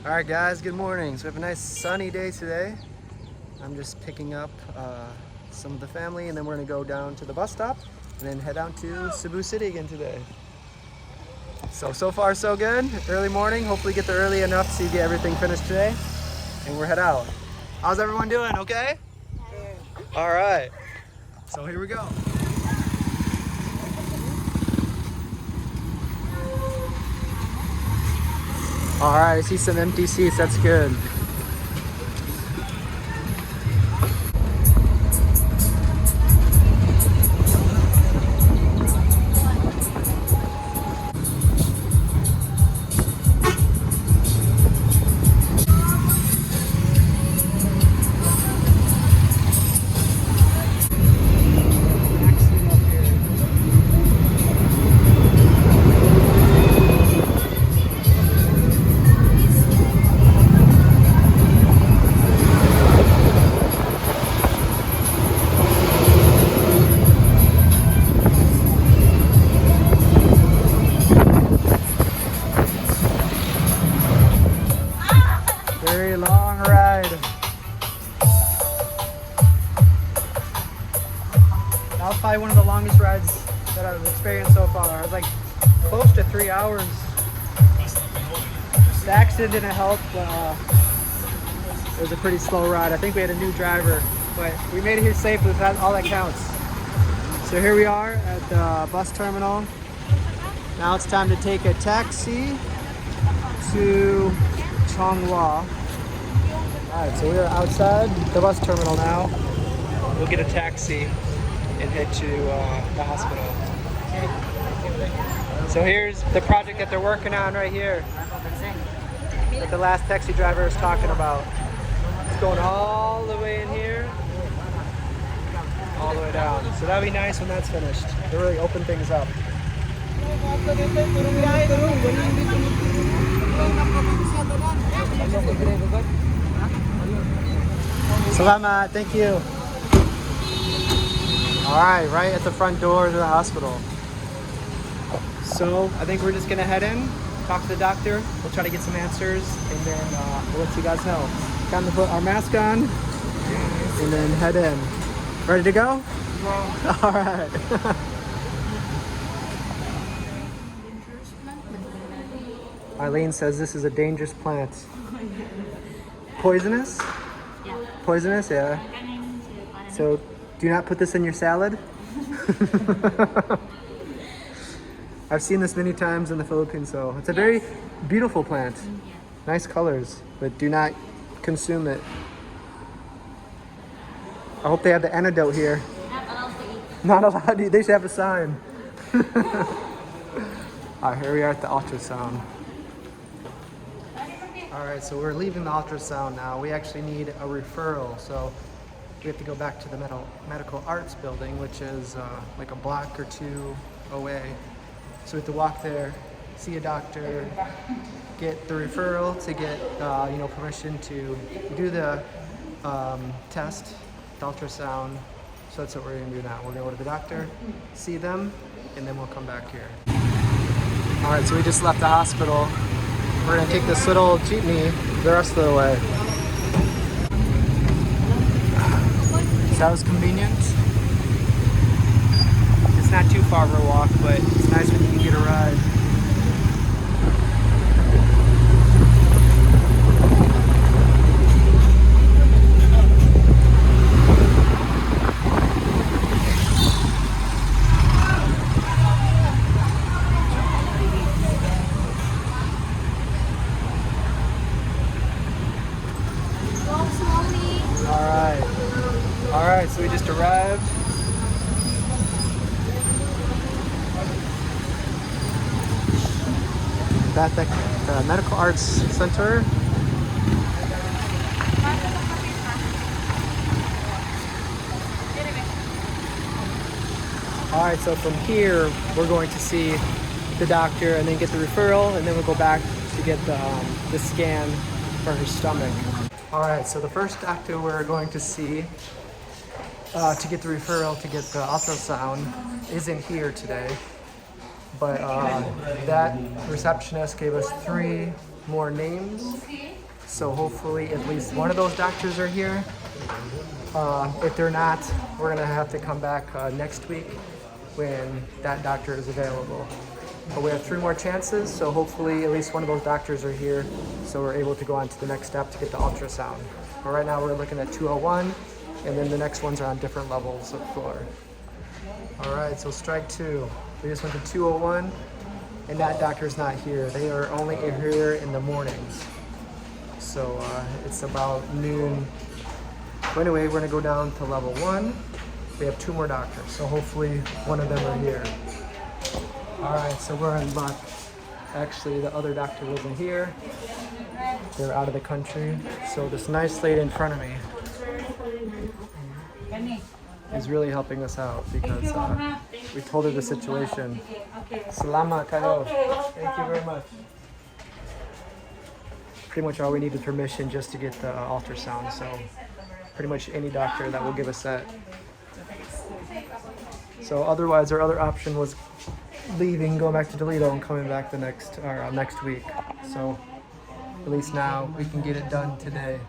All right, guys, good morning. So we have a nice sunny day today. I'm just picking up some of the family, and then we're gonna go down to the bus stop and then head out to Cebu City again today. So far so good. Early morning, hopefully get there early enough to get everything finished today, and we're head out. How's everyone doing, okay? All right, so here we go. All right, I see some empty seats, that's good. Very long ride. That was probably one of the longest rides that I've experienced so far. It was like close to 3 hours. The accident didn't help. It was a pretty slow ride. I think we had a new driver, but we made it here safely. That's all that counts. So here we are at the bus terminal. Now it's time to take a taxi to Chonghua. Alright, so we are outside the bus terminal now. We'll get a taxi and head to the hospital. So here's the project that they're working on right here, that the last taxi driver was talking about. It's going all the way in here, all the way down. So that'll be nice when that's finished. They really open things up. Salamat, thank you. All right, right at the front door to the hospital. So I think we're just gonna head in, talk to the doctor. We'll try to get some answers, and then we'll let you guys know. Time to put our mask on, and then head in. Ready to go? Yeah. All right. Eileen says this is a dangerous plant. Poisonous? Yeah. Poisonous, yeah. So do not put this in your salad. I've seen this many times in the Philippines, so it's a very beautiful plant. Yeah. Nice colors, but do not consume it. I hope they have the antidote here. Not allowed to eat. Not allowed to eat. They should have a sign. All right, here we are at the ultrasound. All right, so we're leaving the ultrasound now. We actually need a referral, so we have to go back to the medical arts building, which is like a block or two away. So we have to walk there, see a doctor, get the referral to get permission to do the test, the ultrasound. So that's what we're gonna do now. We're gonna go to the doctor, see them, and then we'll come back here. All right, so we just left the hospital. We're gonna take this little jeepney the rest of the way. So that was convenient. It's not too far of a walk, but it's nice when you can get a ride. All right, so we just arrived. At the Medical Arts Center. All right, so from here, we're going to see the doctor and then get the referral, and then we'll go back to get the scan for her stomach. All right, so the first doctor we're going to see to get the referral to get the ultrasound isn't here today. But that receptionist gave us 3 more names. So hopefully at least one of those doctors are here. If they're not, we're gonna have to come back next week when that doctor is available. But we have 3 more chances, so hopefully at least one of those doctors are here, so we're able to go on to the next step to get the ultrasound. But right now we're looking at 201, and then the next ones are on different levels of floor. All right, so strike 2. We just went to 201, and that doctor's not here. They are only here in the mornings. So it's about noon. So anyway, we're gonna go down to level 1. We have 2 more doctors, so hopefully one of them are here. All right, so we're in luck. Actually, the other doctor wasn't here. They're out of the country. So this nice lady in front of me is really helping us out because we told her the situation. Salamat kayo. Thank you very much. Pretty much all we need is permission just to get the ultrasound. So pretty much any doctor that will give us that. So otherwise, our other option was leaving, going back to Toledo, and coming back the next week. So at least now we can get it done today.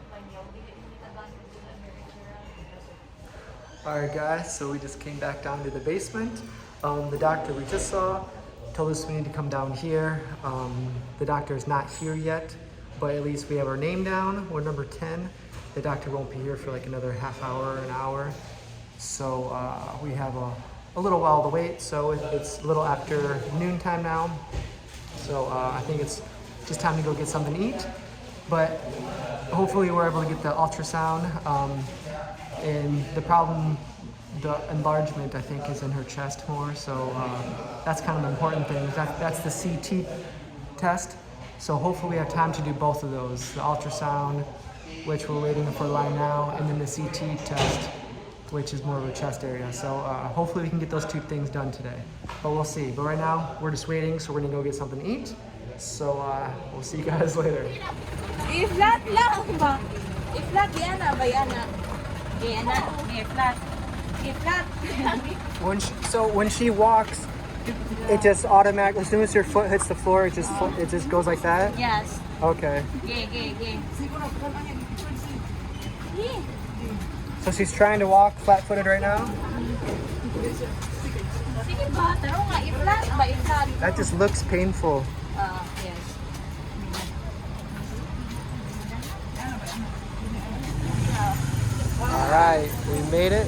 All right, guys. So we just came back down to the basement. The doctor we just saw told us we need to come down here. The doctor is not here yet, but at least we have our name down. We're number 10. The doctor won't be here for like another half hour, an hour. So we have a little while to wait. So it's a little after noontime now. So I think it's just time to go get something to eat. But hopefully we're able to get the ultrasound. And the problem, the enlargement, I think, is in her chest more. So that's kind of the important thing. That's the CT test. So hopefully we have time to do both of those. The ultrasound, which we're waiting for line now, and then the CT test, which is more of a chest area. So hopefully we can get those 2 things done today. But we'll see. But right now, we're just waiting, so we're gonna go get something to eat. So we'll see you guys later. I-flat lang ba? I-flat yan na ba yan na? Yan na, i-flat. I-flat. When she walks, it just automatically, as soon as your foot hits the floor, it just goes like that? Yes. Okay. Yeah. So she's trying to walk flat-footed right now? Sige ba? Taro nga, i-flat ba? I-flat. That just looks painful. Yes. All right, we made it.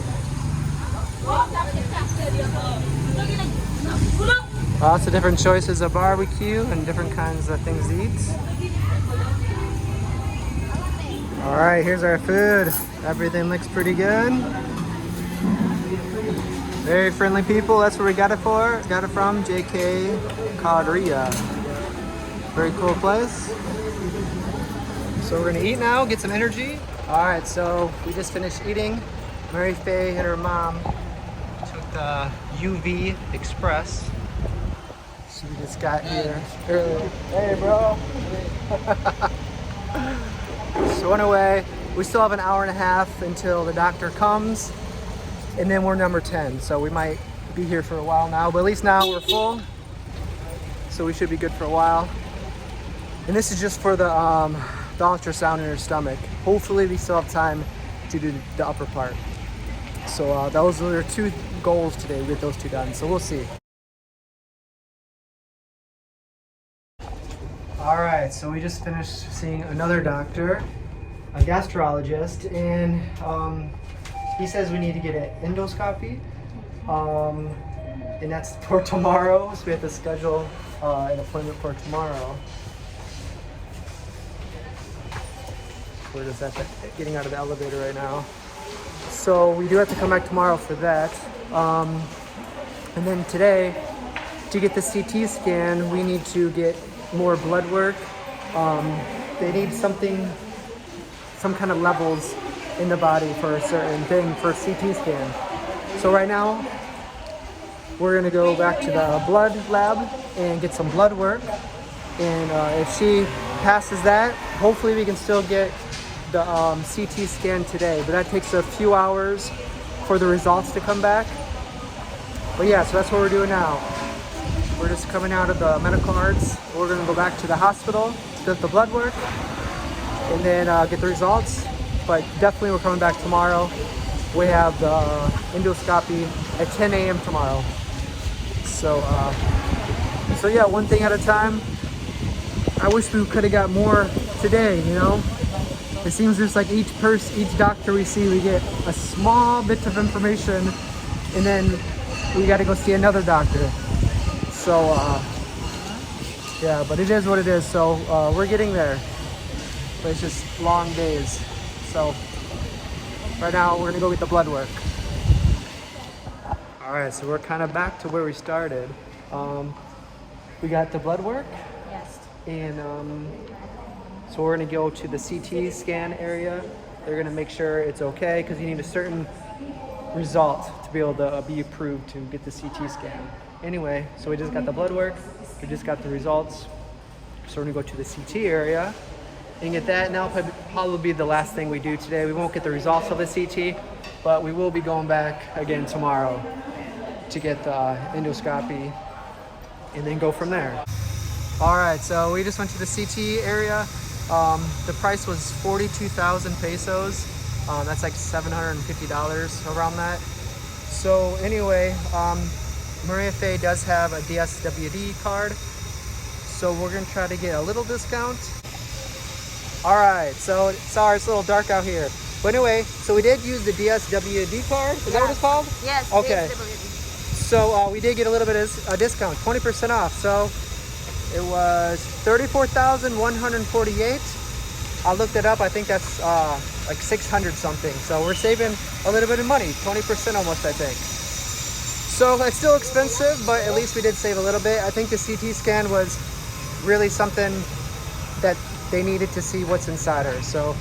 Lots of different choices of barbecue and different kinds of things to eat. All right, here's our food. Everything looks pretty good. Very friendly people. That's where we got it for. Got it from JK Codria. Very cool place. So we're gonna eat now, get some energy. All right, so we just finished eating. Mary Faye and her mom took the UV Express. So we just got here early. Hey, bro. So anyway, we still have an hour and a half until the doctor comes, and then we're number 10. So we might be here for a while now, but at least now we're full. So we should be good for a while. And this is just for the ultrasound in her stomach. Hopefully we still have time to do the upper part. So those are 2 goals today. We get those 2 done. So we'll see. All right, so we just finished seeing another doctor, a gastrologist, and he says we need to get an endoscopy, and that's for tomorrow. So we have to schedule an appointment for tomorrow. We're just getting out of the elevator right now. So we do have to come back tomorrow for that. And then today, to get the CT scan, we need to get more blood work. They need some kind of levels in the body for a certain thing for a CT scan. So right now, we're gonna go back to the blood lab and get some blood work. And if she passes that, hopefully we can still get the CT scan today. But that takes a few hours for the results to come back. But yeah, so that's what we're doing now. We're just coming out of the medical arts. We're gonna go back to the hospital the blood work and then get the results. But definitely we're coming back tomorrow. We have the endoscopy at 10 a.m. tomorrow. So yeah, one thing at a time. I wish we could have got more today, you know? It seems just like each doctor we see, we get a small bit of information and then we got to go see another doctor. So, yeah, but it is what it is. So we're getting there, but it's just long days. So right now we're gonna go get the blood work. All right, so we're kind of back to where we started. We got the blood work. Yes. And so we're gonna go to the CT scan area. They're gonna make sure it's okay because you need a certain result to be able to be approved to get the CT scan. Anyway, so we just got the blood work. We just got the results. So we're gonna go to the CT area and get that. And that'll probably be the last thing we do today. We won't get the results of the CT, but we will be going back again tomorrow to get the endoscopy and then go from there. All right, so we just went to the CT area. The price was 42,000 pesos. That's like $750 around that. So anyway, Maria Faye does have a DSWD card. So we're gonna try to get a little discount. All right, so sorry, it's a little dark out here. But anyway, so we did use the DSWD card. Is that what it's called? Yes. Okay. DSWD. So we did get a little bit of a discount, 20% off. So it was 34,148. I looked it up. I think that's like 600 something. So we're saving a little bit of money, 20% almost, I think. So it's still expensive, but at least we did save a little bit. I think the CT scan was really something that they needed to see what's inside her. So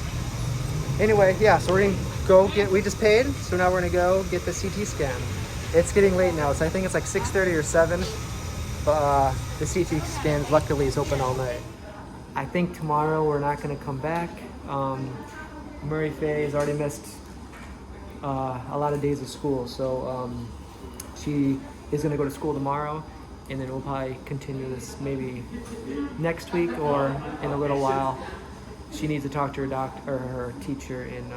anyway, yeah, so we're gonna go get, we just paid, so now we're gonna go get the CT scan. It's getting late now, so I think it's like 6:30 or 7, but the CT scan luckily is open all night. I think tomorrow we're not gonna come back. Murray Faye has already missed a lot of days of school, so she is gonna go to school tomorrow, and then we'll probably continue this maybe next week or in a little while. She needs to talk to her doctor or her teacher and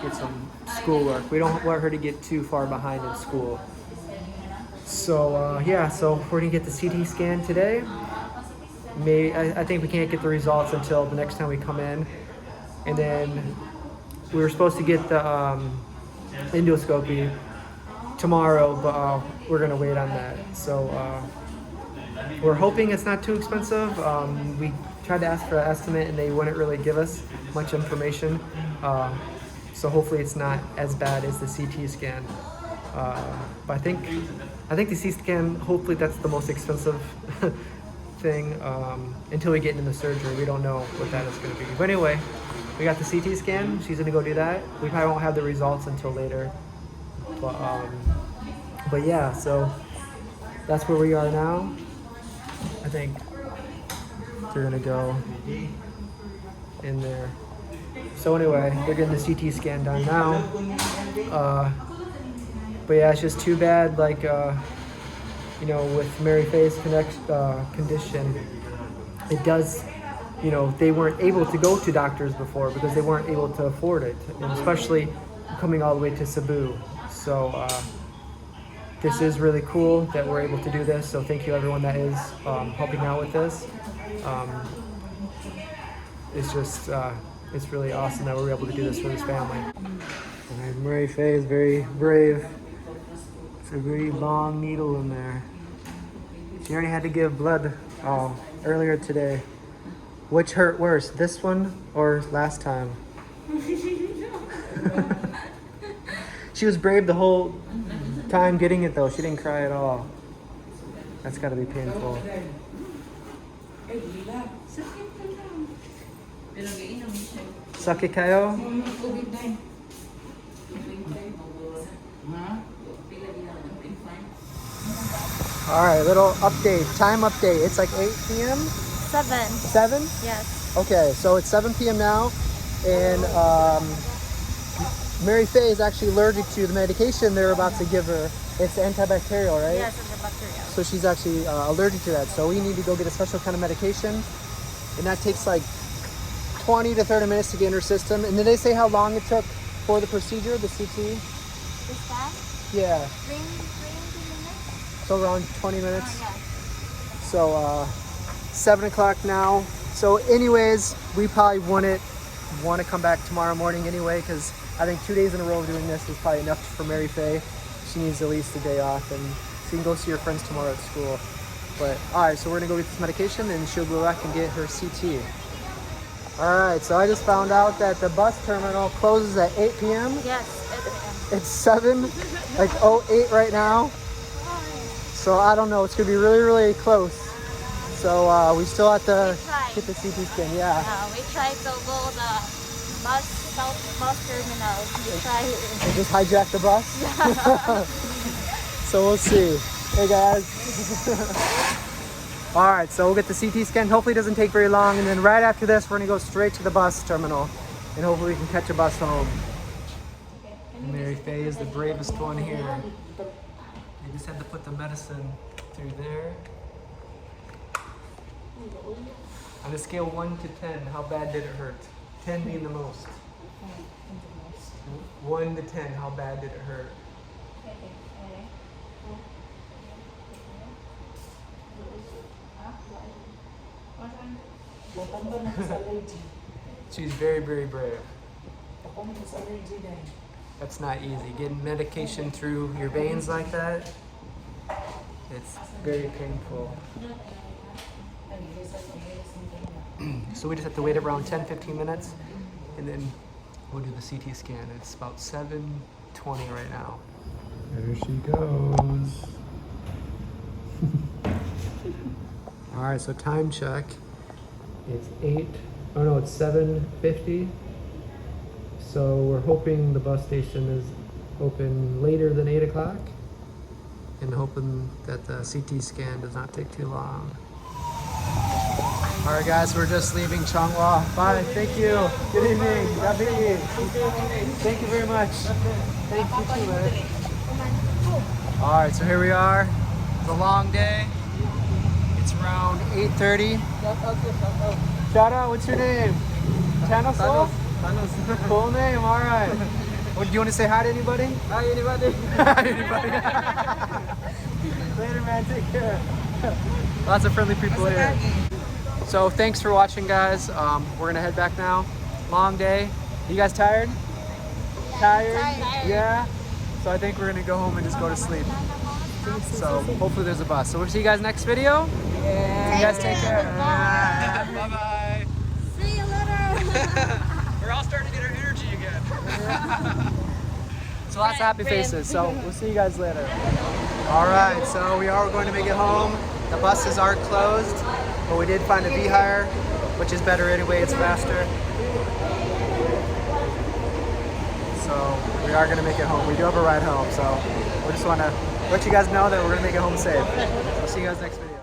get some schoolwork. We don't want her to get too far behind in school. So yeah, so we're gonna get the CT scan today. I think we can't get the results until the next time we come in. And then we were supposed to get the endoscopy tomorrow, but we're gonna wait on that. So we're hoping it's not too expensive. We tried to ask for an estimate and they wouldn't really give us much information. So hopefully it's not as bad as the CT scan. But I think the CT scan, hopefully that's the most expensive thing until we get into the surgery. We don't know what that is gonna be. But anyway, we got the CT scan. She's gonna go do that. We probably won't have the results until later. But yeah, so that's where we are now. I think they're gonna go in there. So anyway, they're getting the CT scan done now. But yeah, it's just too bad, like, you know, with Mary Faye's condition, it does, you know, they weren't able to go to doctors before because they weren't able to afford it, and especially coming all the way to Cebu. So this is really cool that we're able to do this. So thank you everyone that is helping out with this. It's just, it's really awesome that we're able to do this for this family. All right, Mary Faye is very brave. It's a very long needle in there. She already had to give blood earlier today. Which hurt worse, this one or last time? She was brave the whole time getting it though. She didn't cry at all. That's gotta be painful. Sakit kayo? All right, little update, time update. It's like 8 p.m. 7. 7? Yes. Okay, so it's 7 p.m. now, and Mary Faye is actually allergic to the medication they're about to give her. It's antibacterial, right? Yes, antibacterial. So she's actually allergic to that. So we need to go get a special kind of medication. and that takes like 20 to 30 minutes to get in her system. And did they say how long it took for the procedure, the CT? This time? Yeah, 20 minutes? so around 20 minutes. Oh, yeah. So 7 o'clock now. So anyways, we probably wouldn't want to come back tomorrow morning anyway, because I think 2 days in a row of doing this is probably enough for Mary Faye. She needs at least a day off, and she can go see her friends tomorrow at school. But all right, so we're gonna go get this medication and she'll go back and get her CT. All right, so I just found out that the bus terminal closes at 8 p.m. Yes, It's 7, like 08 right now. So I don't know, it's gonna be really, really close. So we still have to get the CT scan, yeah. we try to go the bus terminal. We try. And just hijack the bus? So we'll see. Hey guys. All right, so we'll get the CT scan. Hopefully it doesn't take very long. And then right after this, we're gonna go straight to the bus terminal. And hopefully we can catch a bus home. Mary Faye is the bravest one here. They just had to put the medicine through there. On a scale 1 to 10, how bad did it hurt? 10 being the most. 1 to 10, how bad did it hurt? She's very, very brave. That's not easy. Getting medication through your veins like that, it's very painful. So we just have to wait around 10-15 minutes and then we'll do the CT scan. It's about 7:20 right now. There she goes. All right, so time check. It's 7:50. So we're hoping the bus station is open later than 8 o'clock and hoping that the CT scan does not take too long. All right, guys, we're just leaving Changhua. Bye. Thank you. Good evening. Thank you very much. Thank you too, man. All right, so here we are. It's a long day. It's around 8:30. Shout out, what's your name? Thanos? Cool name, all right. What, do you want to say hi to anybody? Hi, anybody. Anybody. Later, man. Take care. Lots of friendly people here. So thanks for watching, guys. We're gonna head back now. Long day. You guys tired? Tired? Yeah. So I think we're gonna go home and just go to sleep. So hopefully there's a bus. So we'll see you guys next video. Yeah. You guys take care. Bye bye. See you later. We're all starting to get our energy again. So lots of happy faces. So we'll see you guys later. All right. So we are going to make it home. The buses are closed, but we did find a V-Hire, which is better anyway. It's faster. So we are going to make it home. We do have a ride home. So we just want to let you guys know that we're going to make it home safe. We'll see you guys next video.